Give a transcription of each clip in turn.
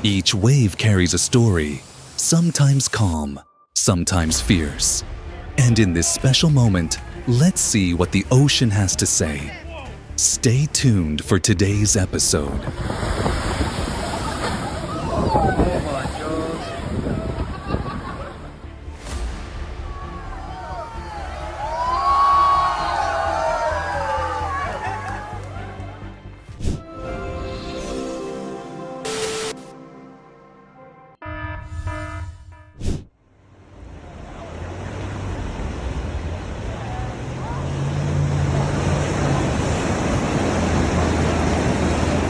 Each wave carries a story, sometimes calm, sometimes fierce. And in this special moment, let's see what the ocean has to say. Stay tuned for today's episode.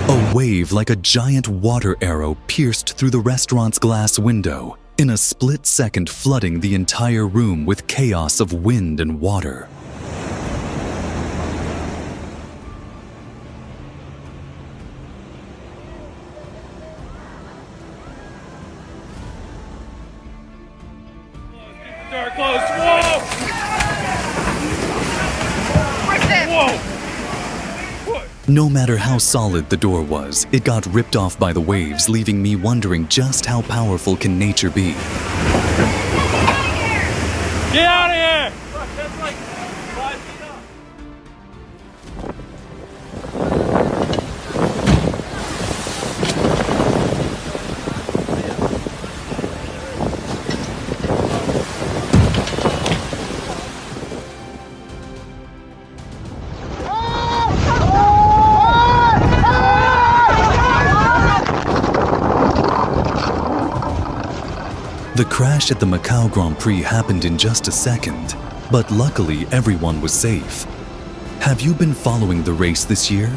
A wave like a giant water arrow pierced through the restaurant's glass window, in a split second flooding the entire room with chaos of wind and water. Door closed. Whoa! Whoa! No matter how solid the door was, it got ripped off by the waves, leaving me wondering just how powerful can nature be. Get out of here! Look, that's like 5 feet up. The crash at the Macau Grand Prix happened in just a second, but luckily everyone was safe. Have you been following the race this year?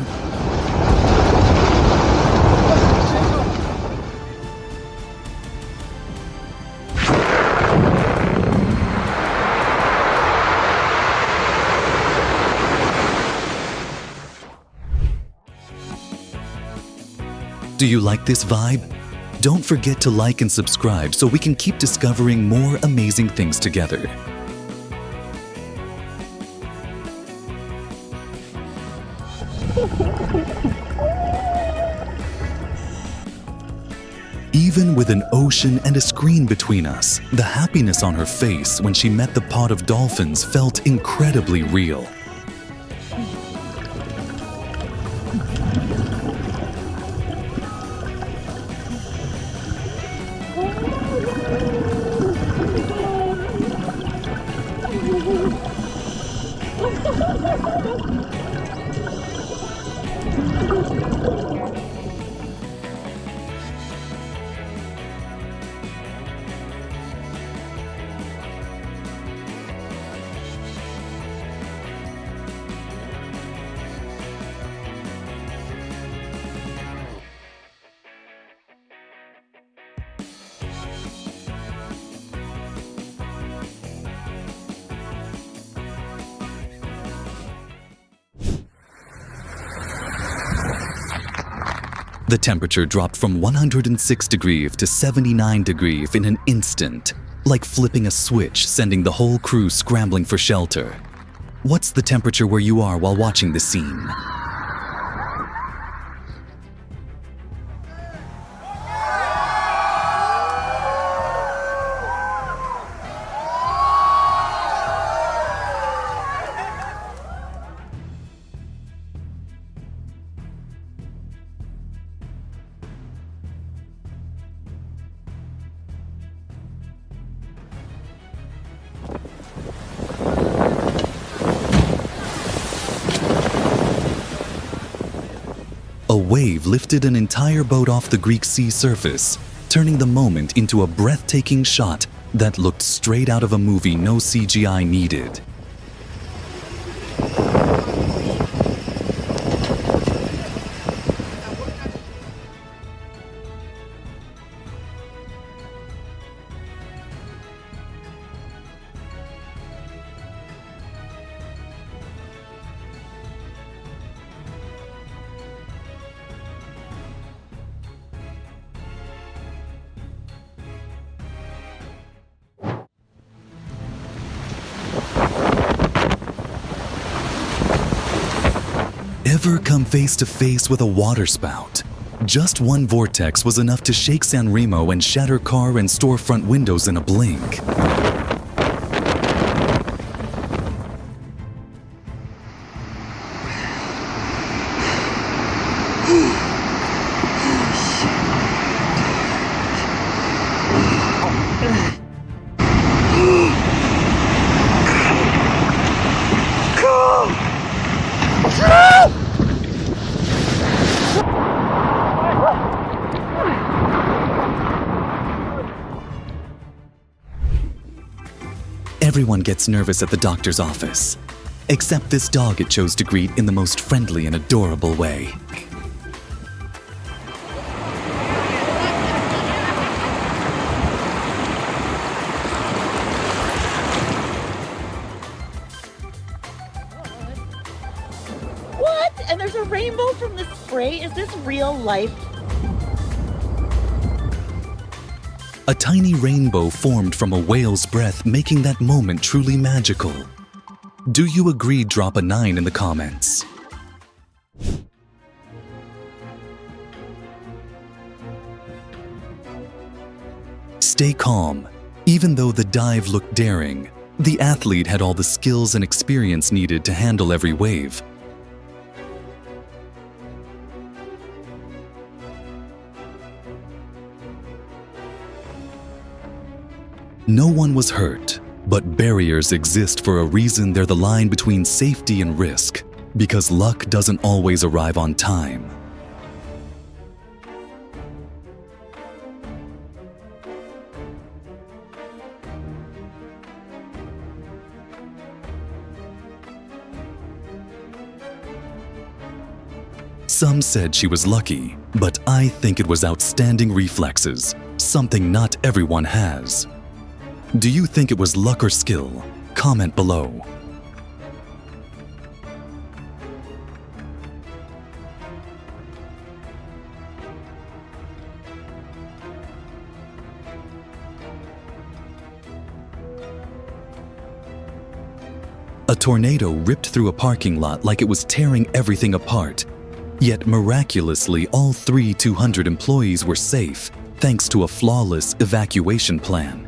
Do you like this vibe? Don't forget to like and subscribe so we can keep discovering more amazing things together. Even with an ocean and a screen between us, the happiness on her face when she met the pod of dolphins felt incredibly real. The temperature dropped from 106 degrees to 79 degrees in an instant, like flipping a switch, sending the whole crew scrambling for shelter. What's the temperature where you are while watching the scene? A wave lifted an entire boat off the Greek sea surface, turning the moment into a breathtaking shot that looked straight out of a movie no CGI needed. Ever come face to face with a waterspout? Just one vortex was enough to shake Sanremo and shatter car and storefront windows in a blink. Everyone gets nervous at the doctor's office, except this dog it chose to greet in the most friendly and adorable way. What? And there's a rainbow from the spray? Is this real life? A tiny rainbow formed from a whale's breath, making that moment truly magical. Do you agree? Drop a 9 in the comments. Stay calm. Even though the dive looked daring, the athlete had all the skills and experience needed to handle every wave. No one was hurt, but barriers exist for a reason. They're the line between safety and risk, because luck doesn't always arrive on time. Some said she was lucky, but I think it was outstanding reflexes, something not everyone has. Do you think it was luck or skill? Comment below. A tornado ripped through a parking lot like it was tearing everything apart. Yet miraculously, all 200 employees were safe, thanks to a flawless evacuation plan.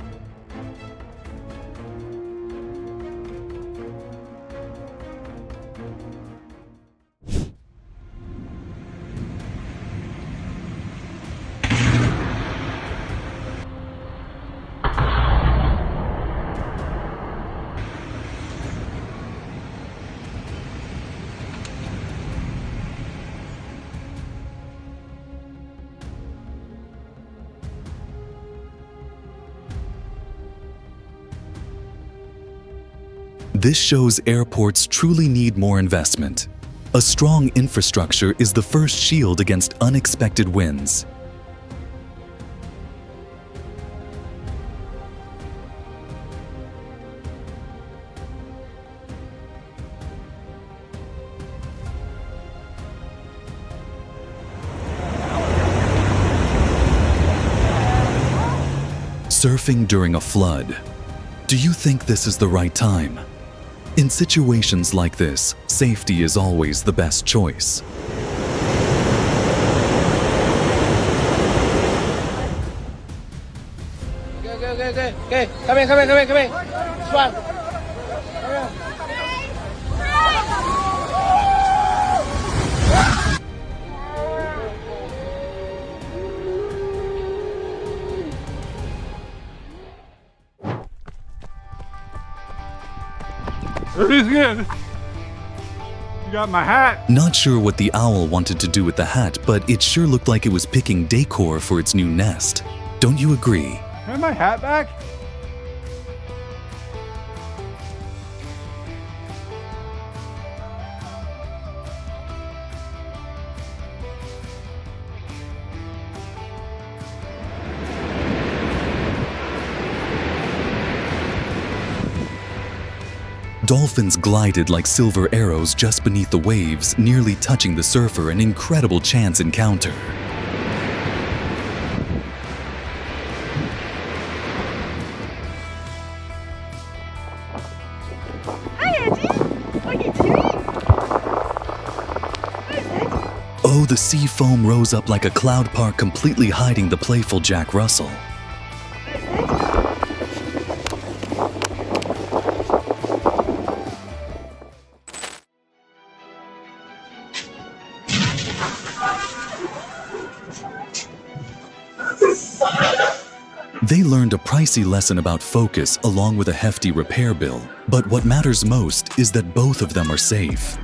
This shows airports truly need more investment. A strong infrastructure is the first shield against unexpected winds. Surfing during a flood. Do you think this is the right time? In situations like this, safety is always the best choice. Okay. Come in. Swan. He's good. You got my hat. Not sure what the owl wanted to do with the hat, but it sure looked like it was picking decor for its new nest. Don't you agree? Can I have my hat back? Dolphins glided like silver arrows just beneath the waves, nearly touching the surfer, an incredible chance encounter. Hi, Angie. What are you doing? Oh the sea foam rose up like a cloud park, completely hiding the playful Jack Russell. They learned a pricey lesson about focus along with a hefty repair bill. But what matters most is that both of them are safe.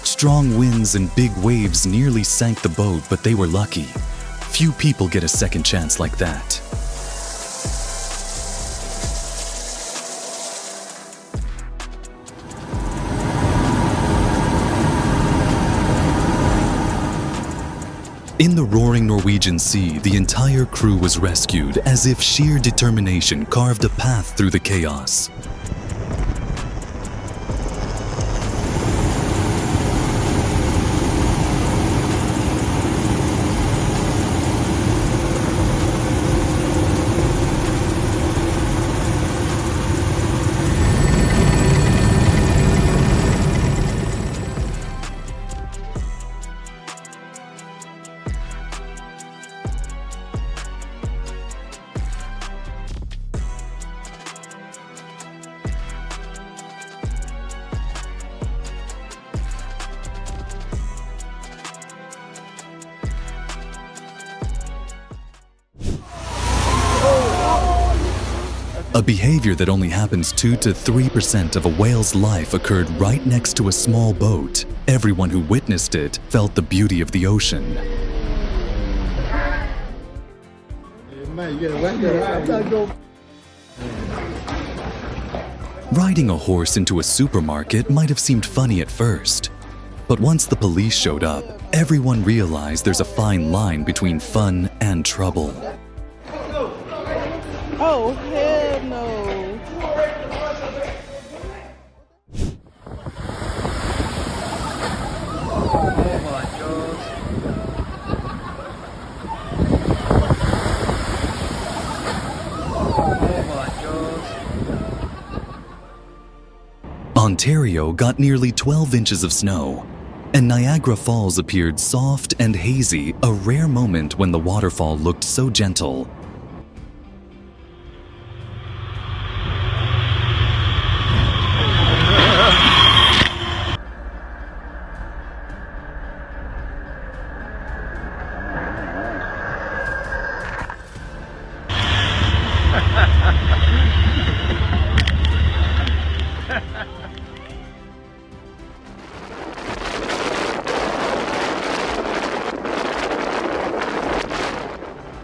Strong winds and big waves nearly sank the boat, but they were lucky. Few people get a second chance like that. In the roaring Norwegian Sea, the entire crew was rescued as if sheer determination carved a path through the chaos. A behavior that only happens 2 to 3% of a whale's life occurred right next to a small boat. Everyone who witnessed it felt the beauty of the ocean. Riding a horse into a supermarket might have seemed funny at first. But once the police showed up, everyone realized there's a fine line between fun and trouble. Oh, hell no. Ontario got nearly 12 inches of snow, and Niagara Falls appeared soft and hazy, a rare moment when the waterfall looked so gentle.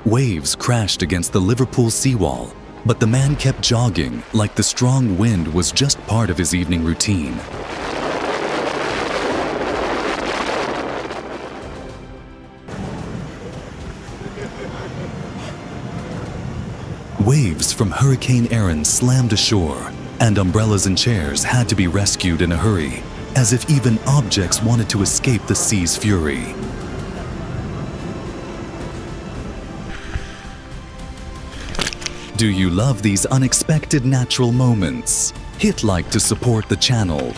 Waves crashed against the Liverpool seawall, but the man kept jogging like the strong wind was just part of his evening routine. Waves from Hurricane Erin slammed ashore, and umbrellas and chairs had to be rescued in a hurry, as if even objects wanted to escape the sea's fury. Do you love these unexpected natural moments? Hit like to support the channel.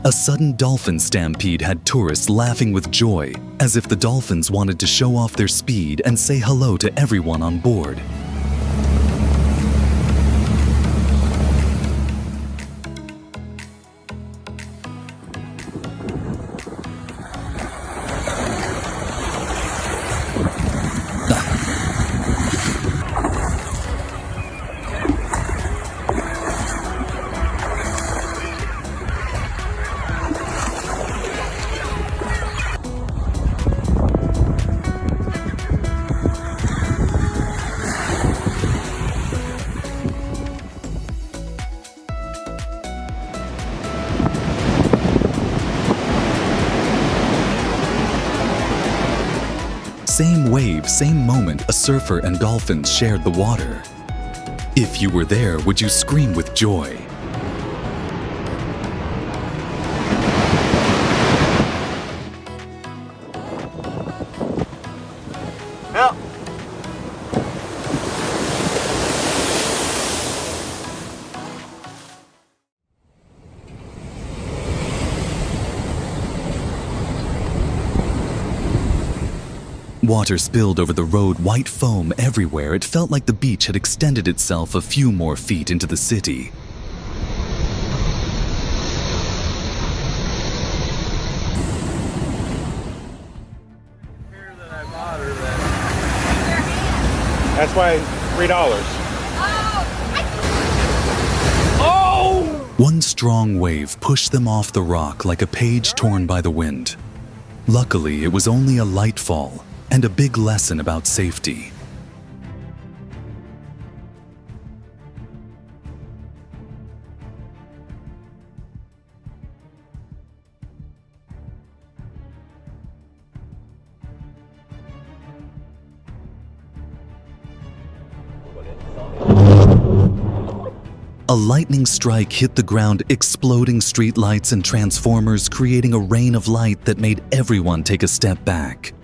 A sudden dolphin stampede had tourists laughing with joy, as if the dolphins wanted to show off their speed and say hello to everyone on board. Same wave, same moment, a surfer and dolphins shared the water. If you were there, would you scream with joy? Yeah. Water spilled over the road, white foam everywhere. It felt like the beach had extended itself a few more feet into the city. That's why $3. Oh! One strong wave pushed them off the rock like a page torn by the wind. Luckily, it was only a light fall and a big lesson about safety. A lightning strike hit the ground, exploding streetlights and transformers, creating a rain of light that made everyone take a step back.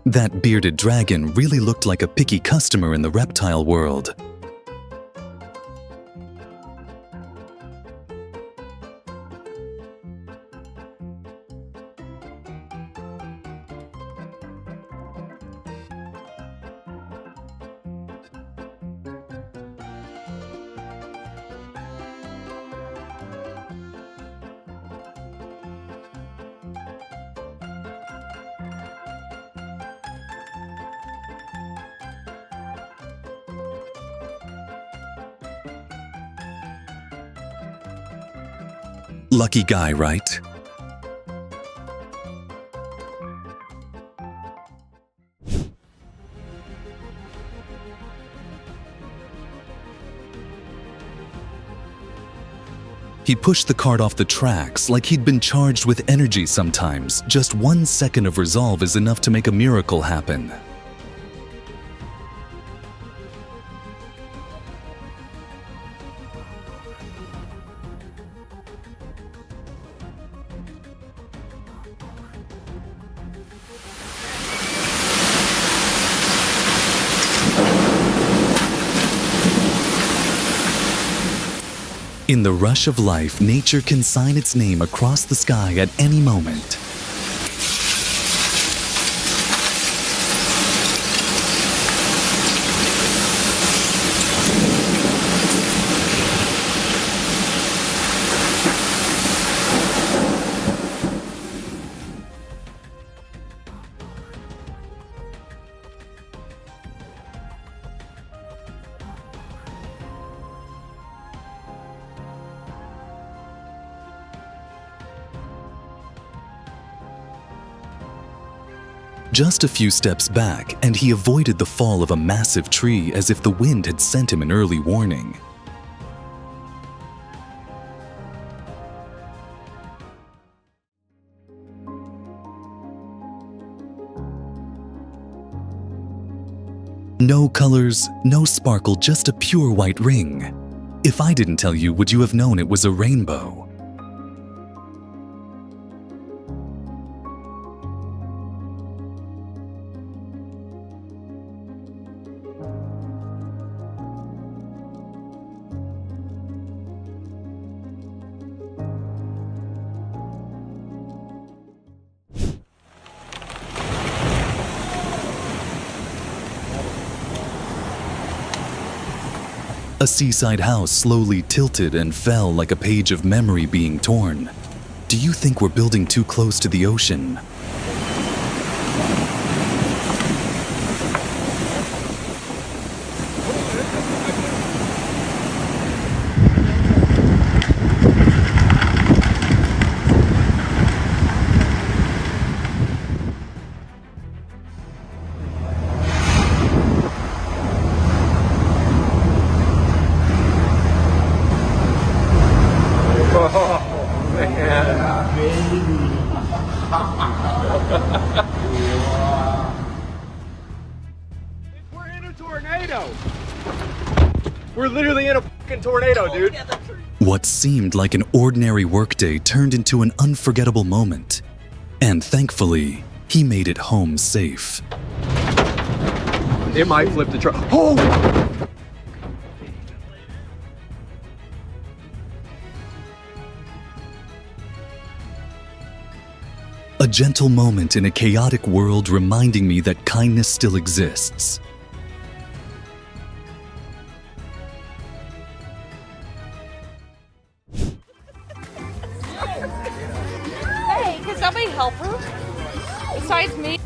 That bearded dragon really looked like a picky customer in the reptile world. Lucky guy, right? He pushed the cart off the tracks like he'd been charged with energy sometimes. Just 1 second of resolve is enough to make a miracle happen. In the rush of life, nature can sign its name across the sky at any moment. Just a few steps back, and he avoided the fall of a massive tree as if the wind had sent him an early warning. No colors, no sparkle, just a pure white ring. If I didn't tell you, would you have known it was a rainbow? A seaside house slowly tilted and fell like a page of memory being torn. Do you think we're building too close to the ocean? We're in a tornado. We're literally in a fucking tornado, dude. What seemed like an ordinary workday turned into an unforgettable moment. And thankfully, he made it home safe. It might flip the truck. Oh! A gentle moment in a chaotic world reminding me that kindness still exists. Hey, can somebody help her? Besides me?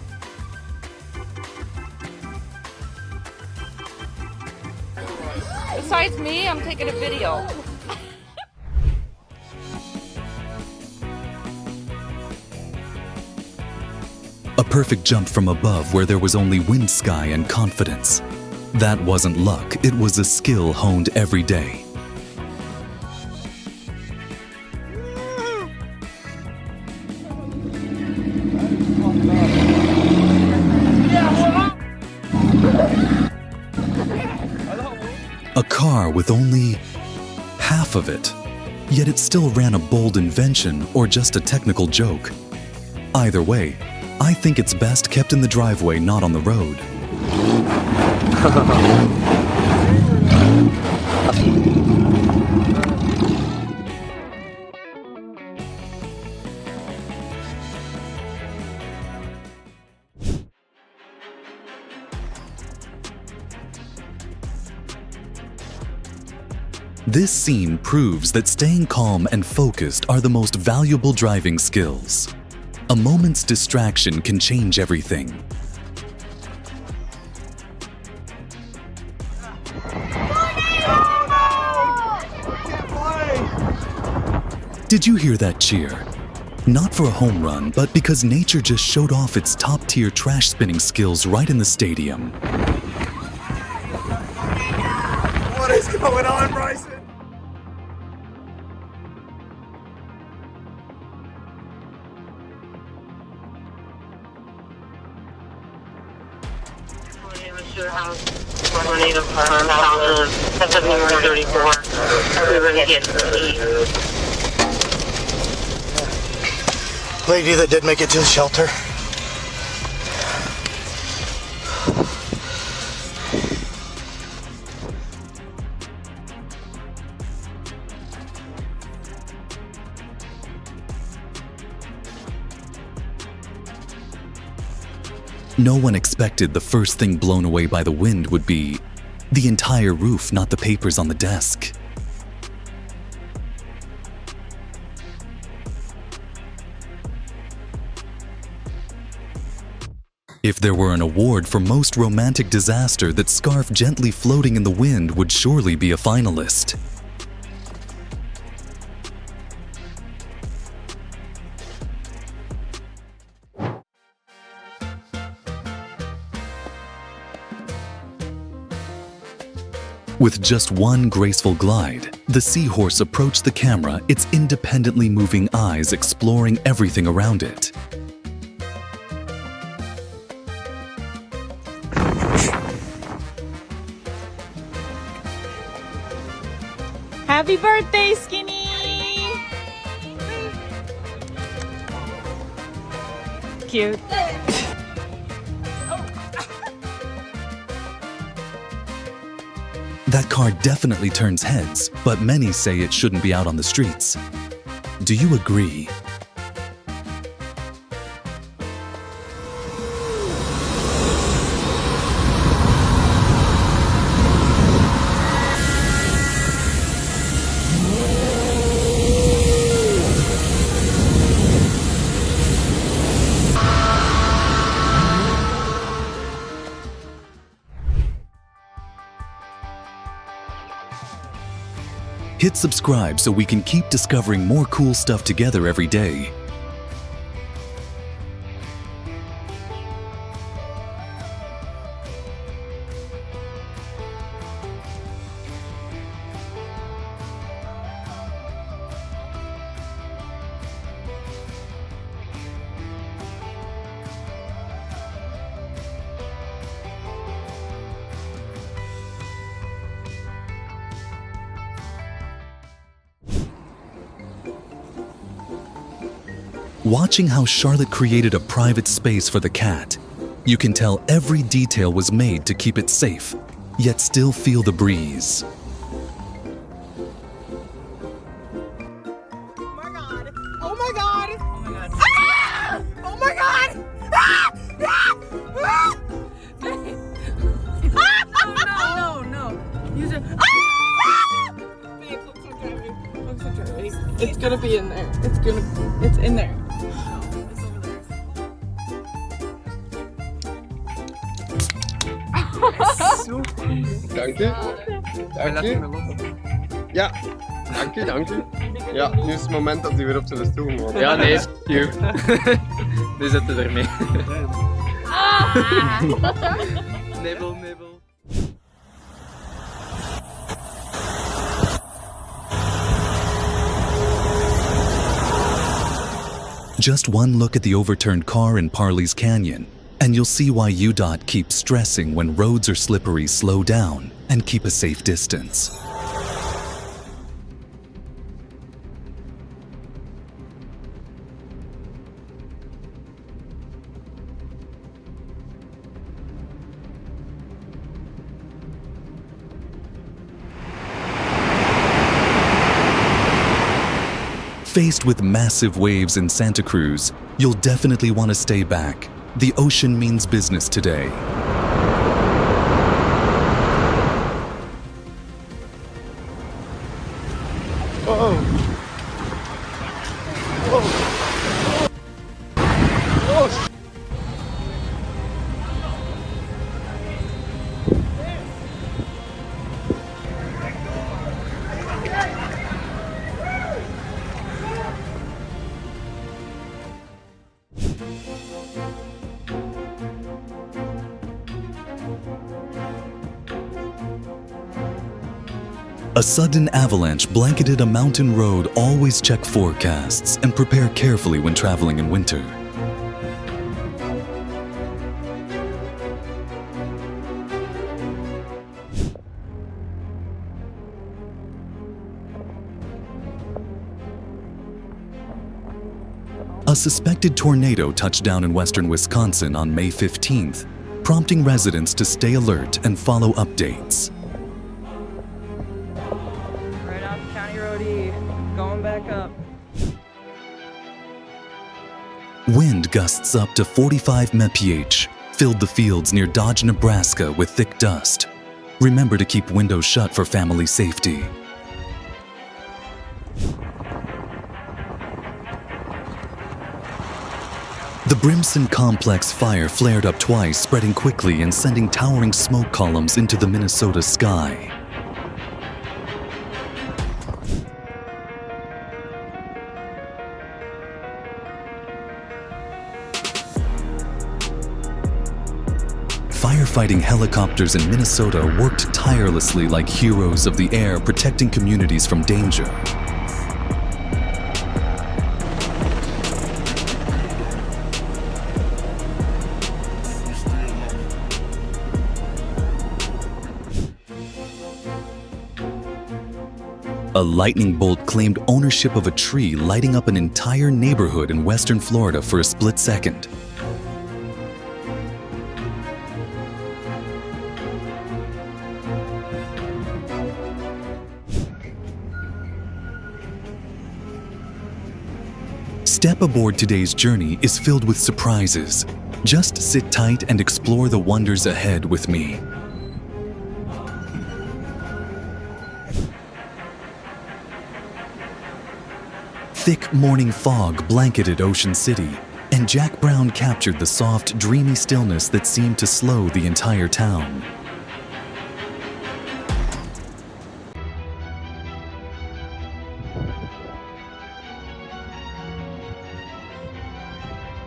Besides me, I'm taking a video. A perfect jump from above where there was only wind, sky, and confidence. That wasn't luck, it was a skill honed every day. A car with only half of it, yet it still ran a bold invention or just a technical joke. Either way, I think it's best kept in the driveway, not on the road. This scene proves that staying calm and focused are the most valuable driving skills. A moment's distraction can change everything. Did you hear that cheer? Not for a home run, but because nature just showed off its top-tier trash spinning skills right in the stadium. What is going on, Bryson? Your house, one native farm house, 734. We were gonna get Lady that did make it to the shelter. No one expected the first thing blown away by the wind would be the entire roof, not the papers on the desk. If there were an award for most romantic disaster, that scarf gently floating in the wind would surely be a finalist. With just one graceful glide, the seahorse approached the camera, its independently moving eyes exploring everything around it. Happy birthday, Skinny! Cute. That car definitely turns heads, but many say it shouldn't be out on the streets. Do you agree? Hit subscribe so we can keep discovering more cool stuff together every day. Watching how Charlotte created a private space for the cat, you can tell every detail was made to keep it safe, yet still feel the breeze. Oh my god! Oh my god! Ah! Oh my god! Ah! Ah! Ah! No, no, no. Use it. Ah! Babe, look so driving. Look so driving. It's gonna be in there. It's in there. It's over there. Danke. Danke. Ja. Danke, danke. Ja, nu is het moment dat hij weer op zijn stoel moet. Ja, nee, cute. Nu zitten we ermee. Nibbel, nibbel. Just one look at the overturned car in Parley's Canyon, and you'll see why UDOT keeps stressing when roads are slippery, slow down and keep a safe distance. Faced with massive waves in Santa Cruz, you'll definitely want to stay back. The ocean means business today. A sudden avalanche blanketed a mountain road. Always check forecasts and prepare carefully when traveling in winter. A suspected tornado touched down in western Wisconsin on May 15th, prompting residents to stay alert and follow updates. Right off County Road E, going back up. Wind gusts up to 45 mph filled the fields near Dodge, Nebraska with thick dust. Remember to keep windows shut for family safety. The Brimson Complex fire flared up twice, spreading quickly and sending towering smoke columns into the Minnesota sky. Firefighting helicopters in Minnesota worked tirelessly like heroes of the air, protecting communities from danger. A lightning bolt claimed ownership of a tree, lighting up an entire neighborhood in western Florida for a split second. Step aboard today's journey is filled with surprises. Just sit tight and explore the wonders ahead with me. Thick morning fog blanketed Ocean City, and Jack Brown captured the soft, dreamy stillness that seemed to slow the entire town.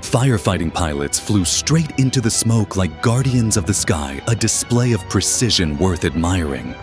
Firefighting pilots flew straight into the smoke like guardians of the sky, a display of precision worth admiring.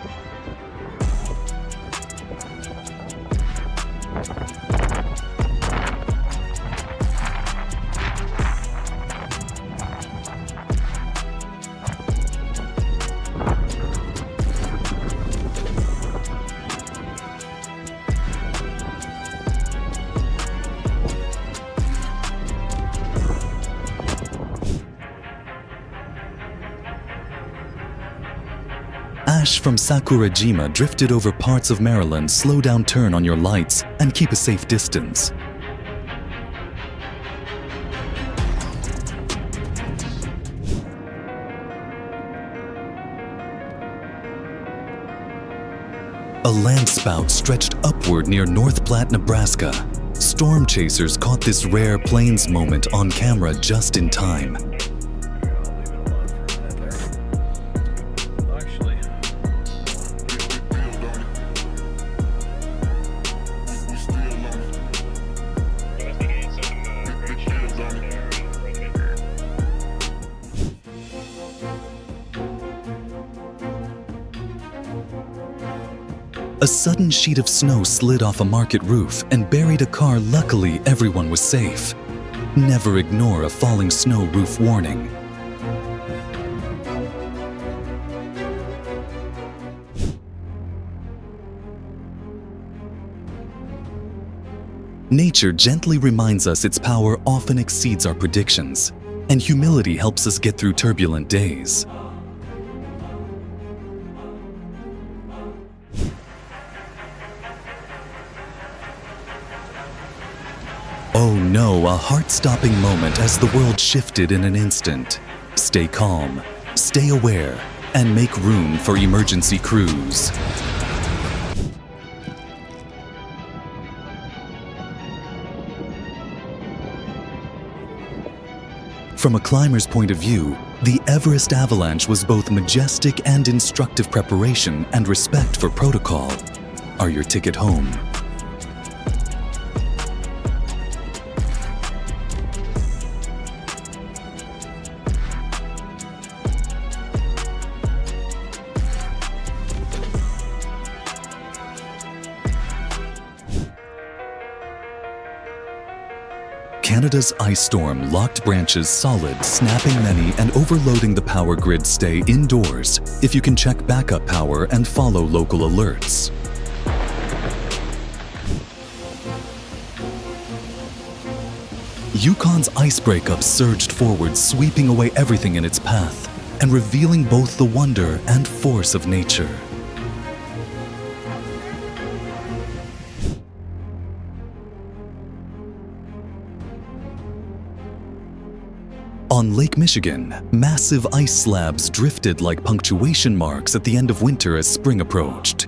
Ash from Sakurajima drifted over parts of Maryland. Slow down, turn on your lights, and keep a safe distance. A land spout stretched upward near North Platte, Nebraska. Storm chasers caught this rare plains moment on camera just in time. A sudden sheet of snow slid off a market roof and buried a car. Luckily, everyone was safe. Never ignore a falling snow roof warning. Nature gently reminds us its power often exceeds our predictions, and humility helps us get through turbulent days. Oh no, a heart-stopping moment as the world shifted in an instant. Stay calm, stay aware, and make room for emergency crews. From a climber's point of view, the Everest avalanche was both majestic and instructive preparation and respect for protocol. Are your ticket home? Canada's ice storm locked branches solid, snapping many and overloading the power grid. Stay indoors if you can. Check backup power and follow local alerts. Yukon's ice breakup surged forward, sweeping away everything in its path and revealing both the wonder and force of nature. On Lake Michigan, massive ice slabs drifted like punctuation marks at the end of winter as spring approached.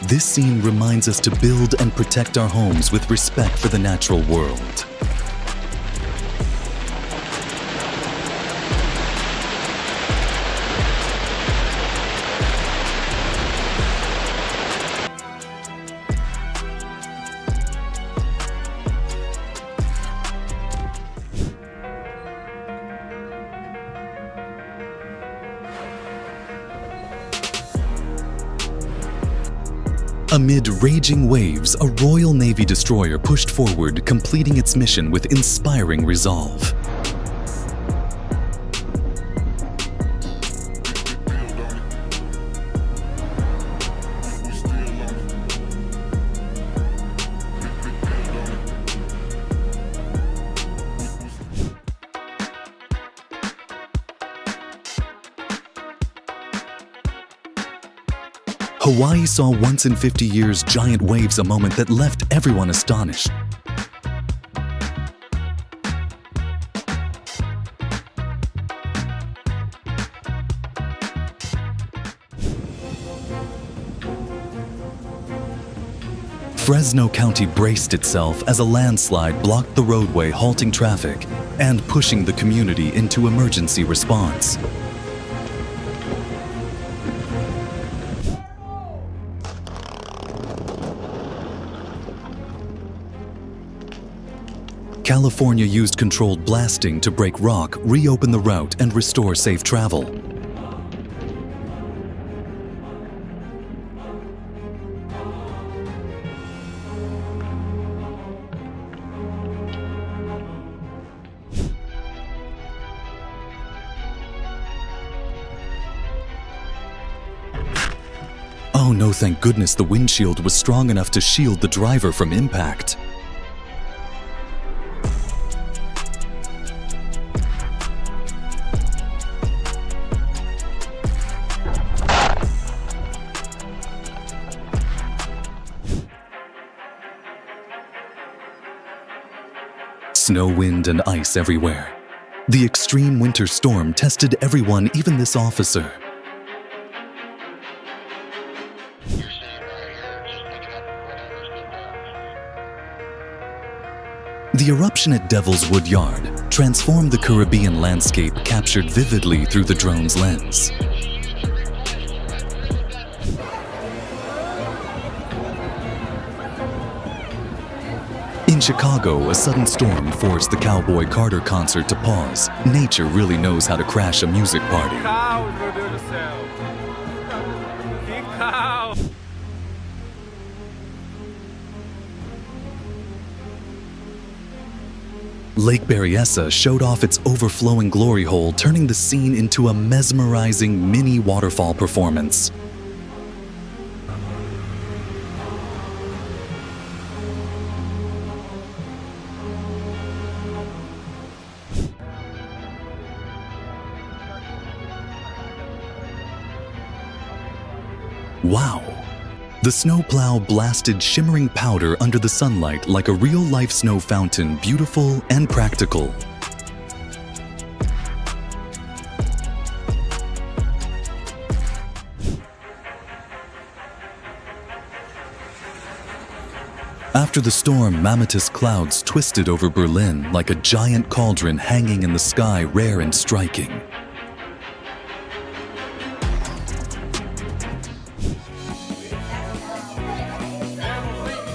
This scene reminds us to build and protect our homes with respect for the natural world. Amid raging waves, a Royal Navy destroyer pushed forward, completing its mission with inspiring resolve. Hawaii saw once in 50 years giant waves, a moment that left everyone astonished. Fresno County braced itself as a landslide blocked the roadway, halting traffic and pushing the community into emergency response. California used controlled blasting to break rock, reopen the route, and restore safe travel. no, thank goodness the windshield was strong enough to shield the driver from impact. Snow, wind, and ice everywhere. The extreme winter storm tested everyone, even this officer. The eruption at Devil's Wood Yard transformed the Caribbean landscape captured vividly through the drone's lens. In Chicago, a sudden storm forced the Cowboy Carter concert to pause. Nature really knows how to crash a music party. Lake Berryessa showed off its overflowing glory hole, turning the scene into a mesmerizing mini waterfall performance. Wow! The snowplow blasted shimmering powder under the sunlight like a real-life snow fountain, beautiful and practical. After the storm, mammotus clouds twisted over Berlin like a giant cauldron hanging in the sky, rare and striking.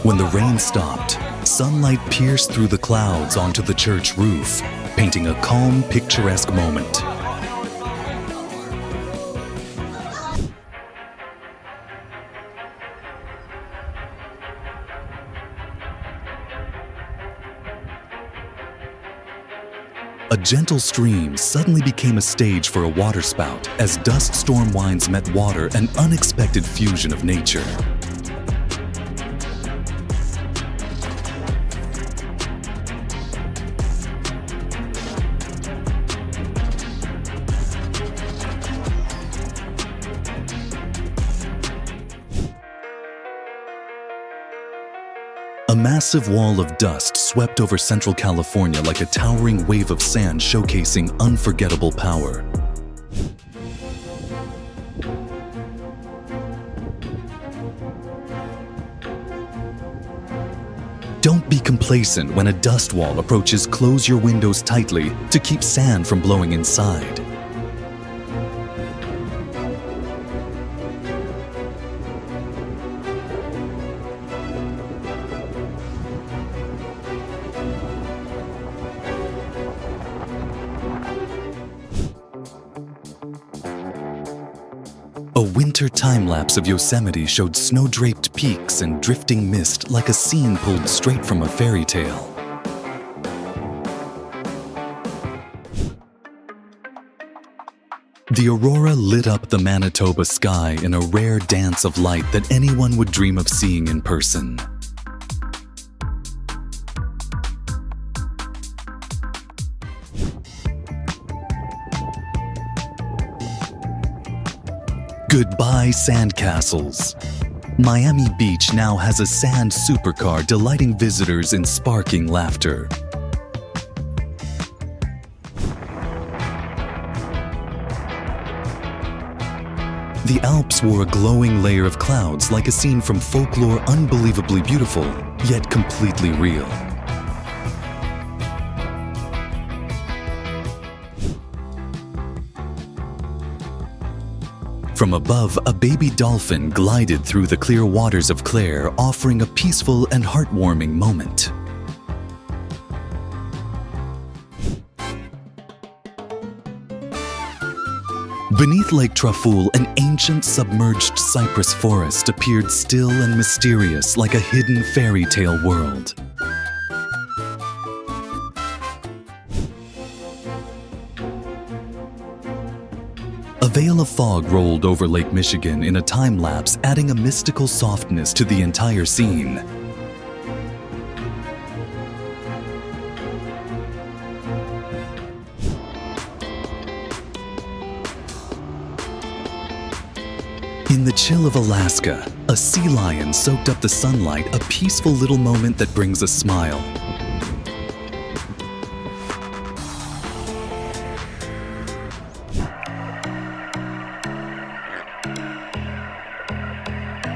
When the rain stopped, sunlight pierced through the clouds onto the church roof, painting a calm, picturesque moment. A gentle stream suddenly became a stage for a waterspout as dust storm winds met water, an unexpected fusion of nature. A massive wall of dust swept over central California like a towering wave of sand showcasing unforgettable power. Don't be complacent when a dust wall approaches. Close your windows tightly to keep sand from blowing inside. A winter time-lapse of Yosemite showed snow-draped peaks and drifting mist like a scene pulled straight from a fairy tale. The aurora lit up the Manitoba sky in a rare dance of light that anyone would dream of seeing in person. Goodbye, sandcastles. Miami Beach now has a sand supercar delighting visitors in sparking laughter. The Alps wore a glowing layer of clouds like a scene from folklore, unbelievably beautiful, yet completely real. From above, a baby dolphin glided through the clear waters of Clare, offering a peaceful and heartwarming moment. Beneath Lake Traful, an ancient submerged cypress forest appeared still and mysterious like a hidden fairy tale world. A veil of fog rolled over Lake Michigan in a time-lapse, adding a mystical softness to the entire scene. In the chill of Alaska, a sea lion soaked up the sunlight, a peaceful little moment that brings a smile.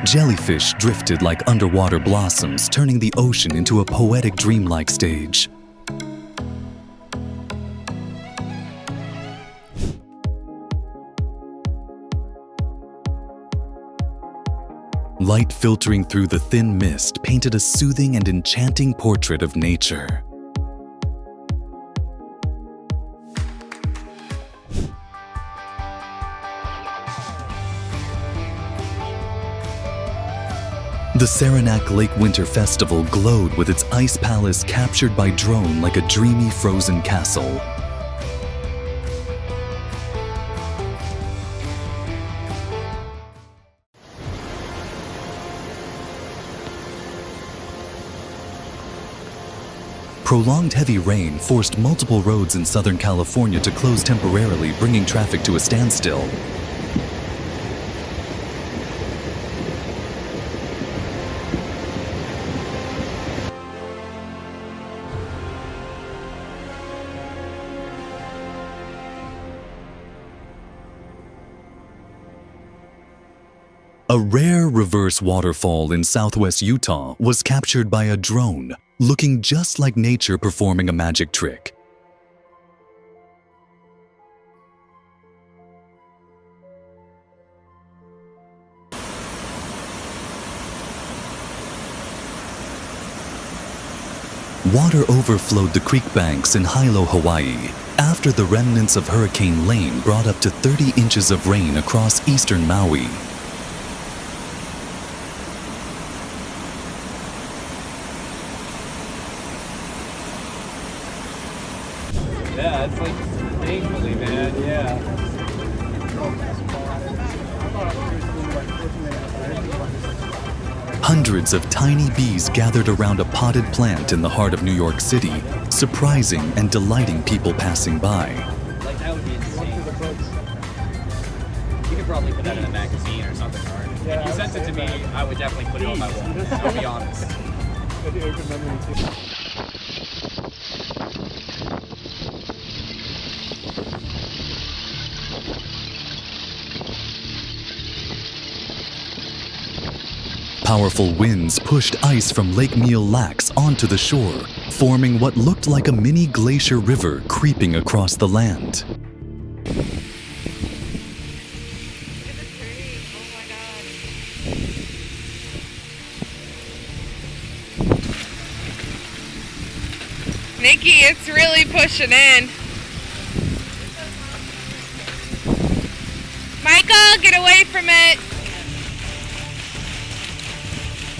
Jellyfish drifted like underwater blossoms, turning the ocean into a poetic dreamlike stage. Light filtering through the thin mist painted a soothing and enchanting portrait of nature. The Saranac Lake Winter Festival glowed with its ice palace captured by drone like a dreamy frozen castle. Prolonged heavy rain forced multiple roads in Southern California to close temporarily, bringing traffic to a standstill. A rare reverse waterfall in southwest Utah was captured by a drone, looking just like nature performing a magic trick. Water overflowed the creek banks in Hilo, Hawaii, after the remnants of Hurricane Lane brought up to 30 inches of rain across eastern Maui. Yeah, it's like, thankfully, man, yeah. Hundreds of tiny bees gathered around a potted plant in the heart of New York City, surprising and delighting people passing by. Like, that would be insane. You could probably put that in a magazine or something, or if you sent it to me, I would definitely put it on my wall, I'll be honest. Powerful winds pushed ice from Lake Mille Lacs onto the shore, forming what looked like a mini glacier river creeping across the land. Nikki, it's really pushing in. Michael, get away from it.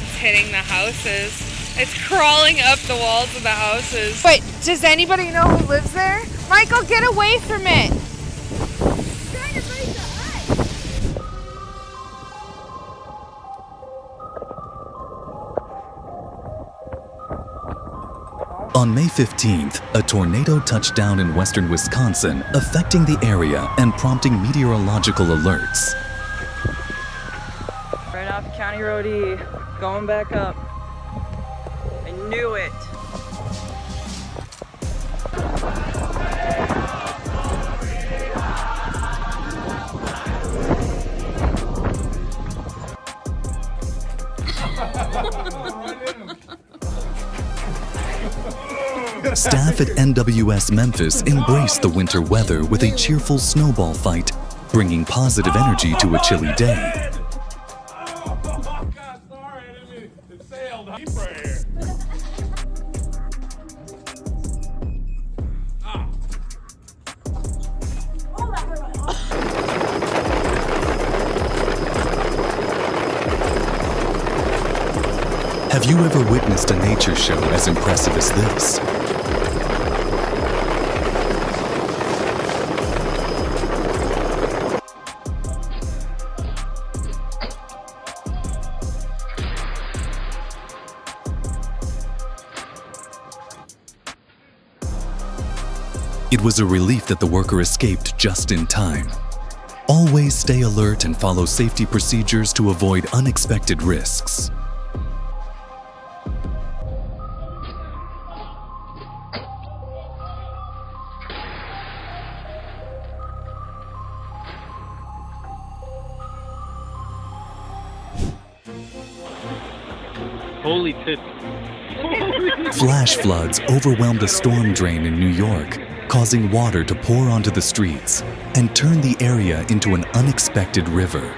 It's hitting the houses. It's crawling up the walls of the houses. Wait, does anybody know who lives there? Michael, get away from it. On May 15th, a tornado touched down in western Wisconsin, affecting the area and prompting meteorological alerts. Right off County Road E, going back up. I knew it. Staff at NWS Memphis embraced the winter weather with a cheerful snowball fight, bringing positive energy to a chilly day. Have you ever witnessed a nature show as impressive as this? It was a relief that the worker escaped just in time. Always stay alert and follow safety procedures to avoid unexpected risks. Holy tits. Flash floods overwhelmed a storm drain in New York, causing water to pour onto the streets and turn the area into an unexpected river.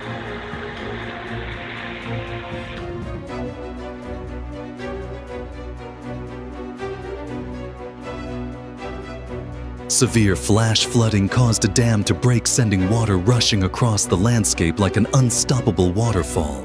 Severe flash flooding caused a dam to break, sending water rushing across the landscape like an unstoppable waterfall.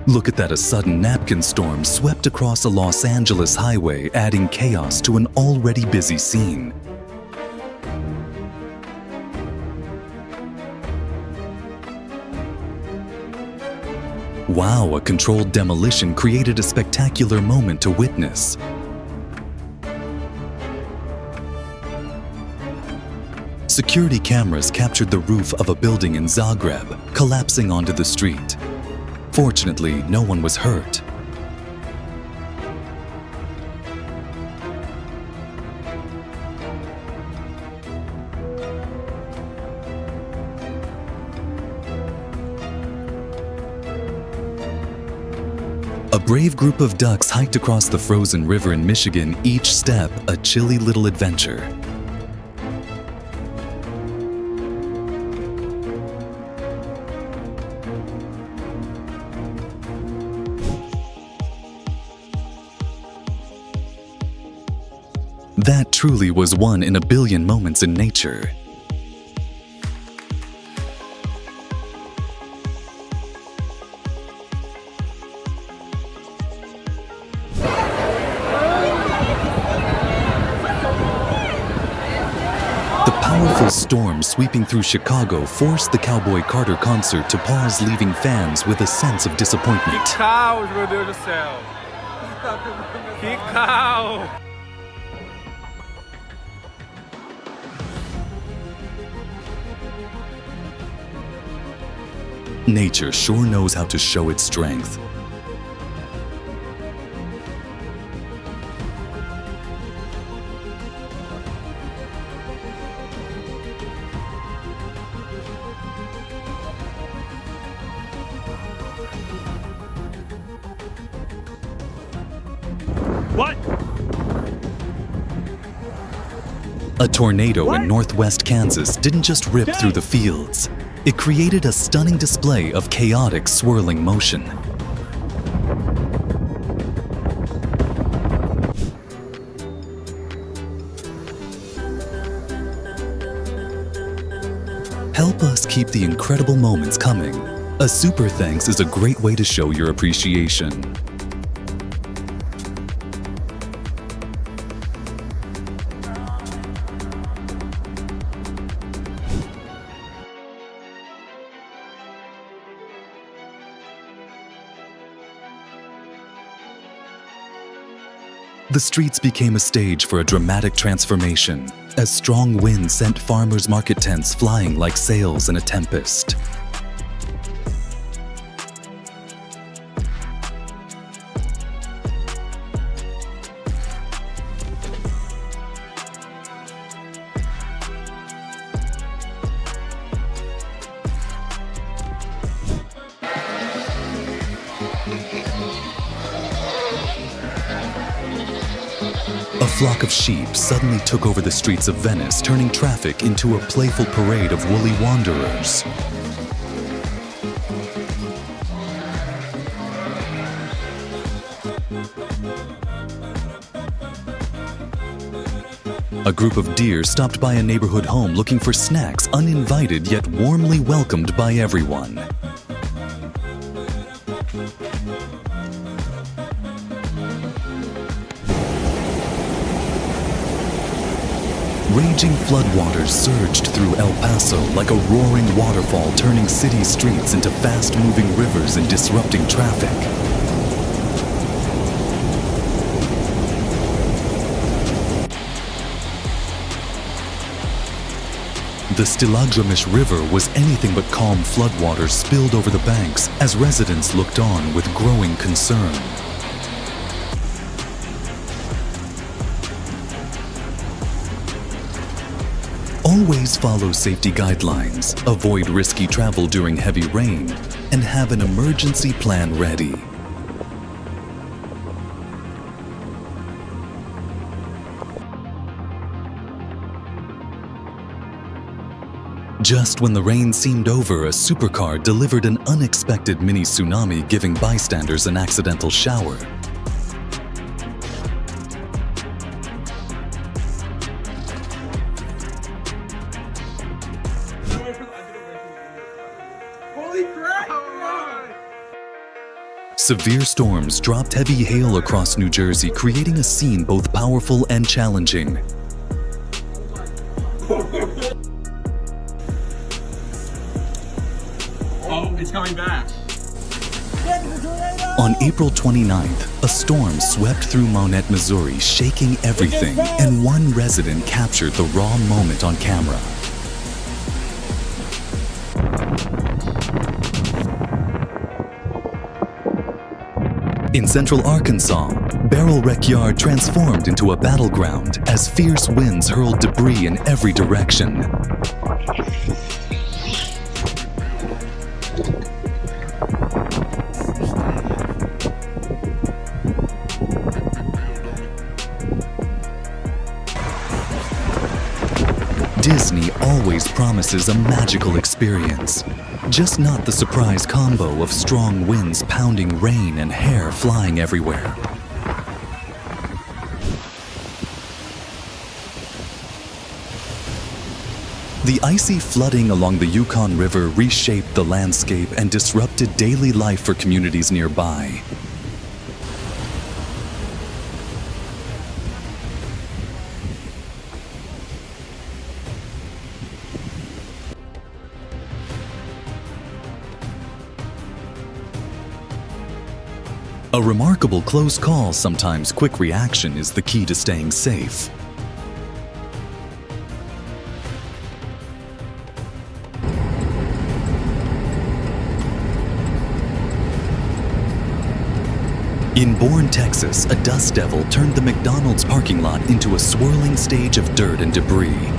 Look at that, a sudden napkin storm swept across a Los Angeles highway, adding chaos to an already busy scene. Wow, a controlled demolition created a spectacular moment to witness. Security cameras captured the roof of a building in Zagreb, collapsing onto the street. Fortunately, no one was hurt. A brave group of ducks hiked across the frozen river in Michigan, each step a chilly little adventure. That truly was one in a billion moments in nature. The powerful storm sweeping through Chicago forced the Cowboy Carter concert to pause, leaving fans with a sense of disappointment. Caos, meu Deus do céu. Que caos. Nature sure knows how to show its strength. What? A tornado in northwest Kansas didn't just rip through the fields. It created a stunning display of chaotic, swirling motion. Help us keep the incredible moments coming. A super thanks is a great way to show your appreciation. The streets became a stage for a dramatic transformation, as strong winds sent farmers' market tents flying like sails in a tempest. A flock of sheep suddenly took over the streets of Venice, turning traffic into a playful parade of woolly wanderers. A group of deer stopped by a neighborhood home looking for snacks, uninvited yet warmly welcomed by everyone. Raging floodwaters surged through El Paso like a roaring waterfall, turning city streets into fast-moving rivers and disrupting traffic. The Stilagramish River was anything but calm. Floodwaters spilled over the banks as residents looked on with growing concern. Always follow safety guidelines, avoid risky travel during heavy rain, and have an emergency plan ready. Just when the rain seemed over, a supercar delivered an unexpected mini tsunami, giving bystanders an accidental shower. Holy crap! Severe storms dropped heavy hail across New Jersey, creating a scene both powerful and challenging. Oh, it's coming back. On April 29th, a storm swept through Monette, Missouri, shaking everything, and one resident captured the raw moment on camera. In central Arkansas, Barrel Rec Yard transformed into a battleground as fierce winds hurled debris in every direction. Disney always promises a magical experience, just not the surprise combo of strong winds pounding rain and hair flying everywhere. The icy flooding along the Yukon River reshaped the landscape and disrupted daily life for communities nearby. A remarkable close call, sometimes quick reaction, is the key to staying safe. In Bourne, Texas, a dust devil turned the McDonald's parking lot into a swirling stage of dirt and debris.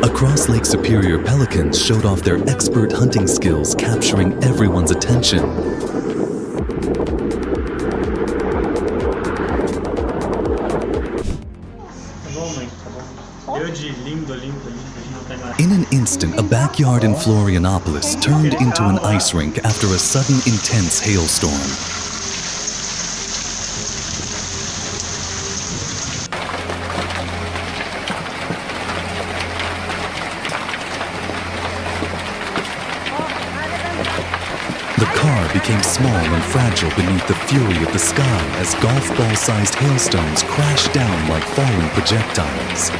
Across Lake Superior, pelicans showed off their expert hunting skills, capturing everyone's attention. In an instant, a backyard in Florianopolis turned into an ice rink after a sudden intense hailstorm. The car became small and fragile beneath the fury of the sky as golf ball-sized hailstones crashed down like falling projectiles.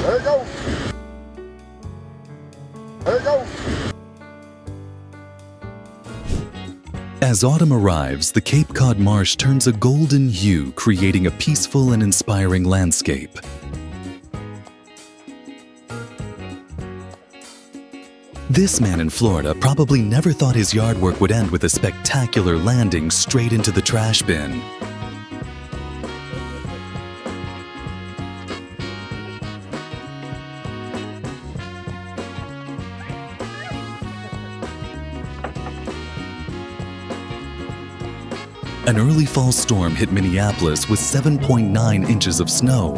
There you go. There you go. As autumn arrives, the Cape Cod marsh turns a golden hue, creating a peaceful and inspiring landscape. This man in Florida probably never thought his yard work would end with a spectacular landing straight into the trash bin. An early fall storm hit Minneapolis with 7.9 inches of snow,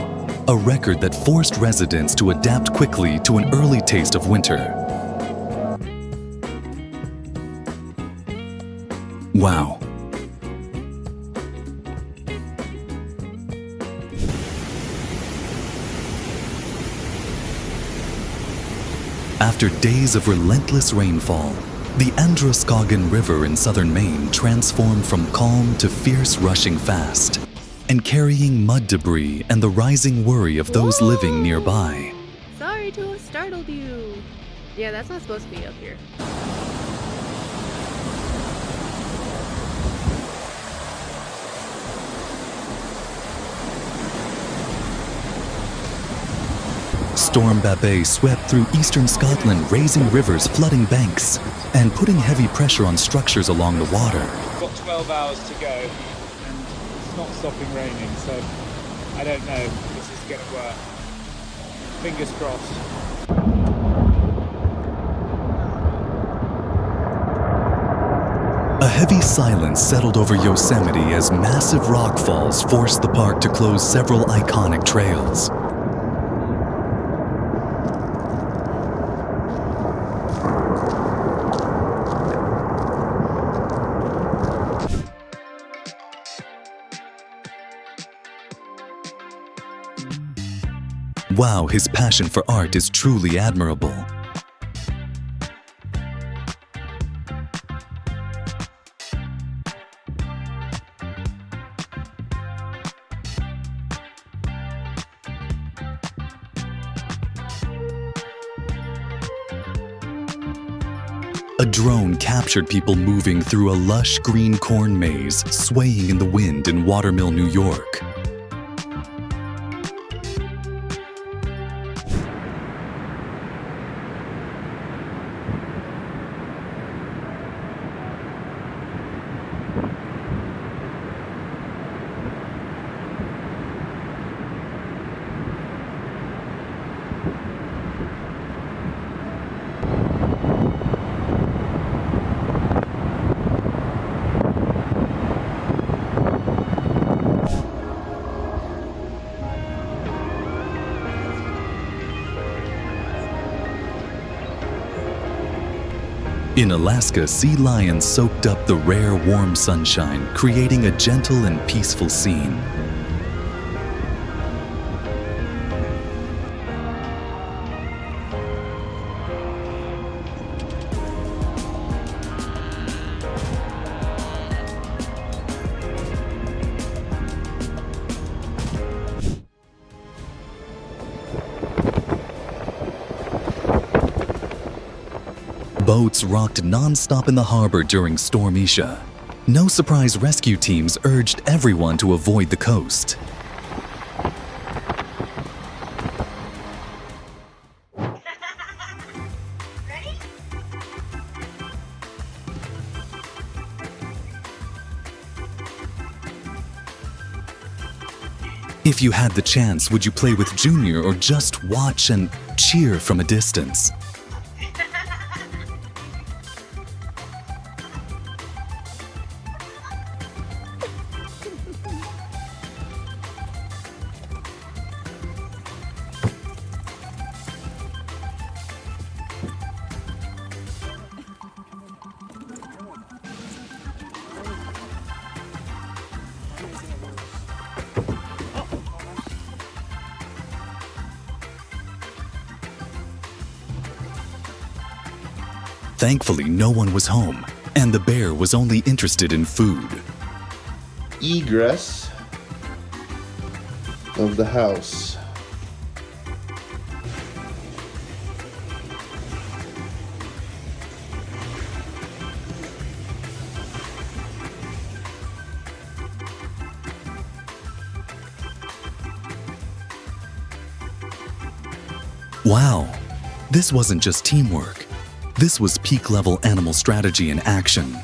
a record that forced residents to adapt quickly to an early taste of winter. Wow. After days of relentless rainfall, the Androscoggin River in southern Maine transformed from calm to fierce, rushing fast, and carrying mud debris and the rising worry of those living nearby. Sorry to have startled you. Yeah, that's not supposed to be up here. Storm Babet swept through eastern Scotland, raising rivers, flooding banks, and putting heavy pressure on structures along the water. We've got 12 hours to go, and it's not stopping raining, so I don't know if this is going to work. Fingers crossed. A heavy silence settled over Yosemite as massive rock falls forced the park to close several iconic trails. Wow, his passion for art is truly admirable. A drone captured people moving through a lush green corn maze, swaying in the wind in Watermill, New York. In Alaska, sea lions soaked up the rare, warm sunshine, creating a gentle and peaceful scene. Boats rocked non-stop in the harbor during Storm Isha. No surprise, rescue teams urged everyone to avoid the coast. If you had the chance, would you play with Junior or just watch and cheer from a distance? Thankfully, no one was home, and the bear was only interested in food. Egress of the house. Wow, this wasn't just teamwork. This was peak-level animal strategy in action.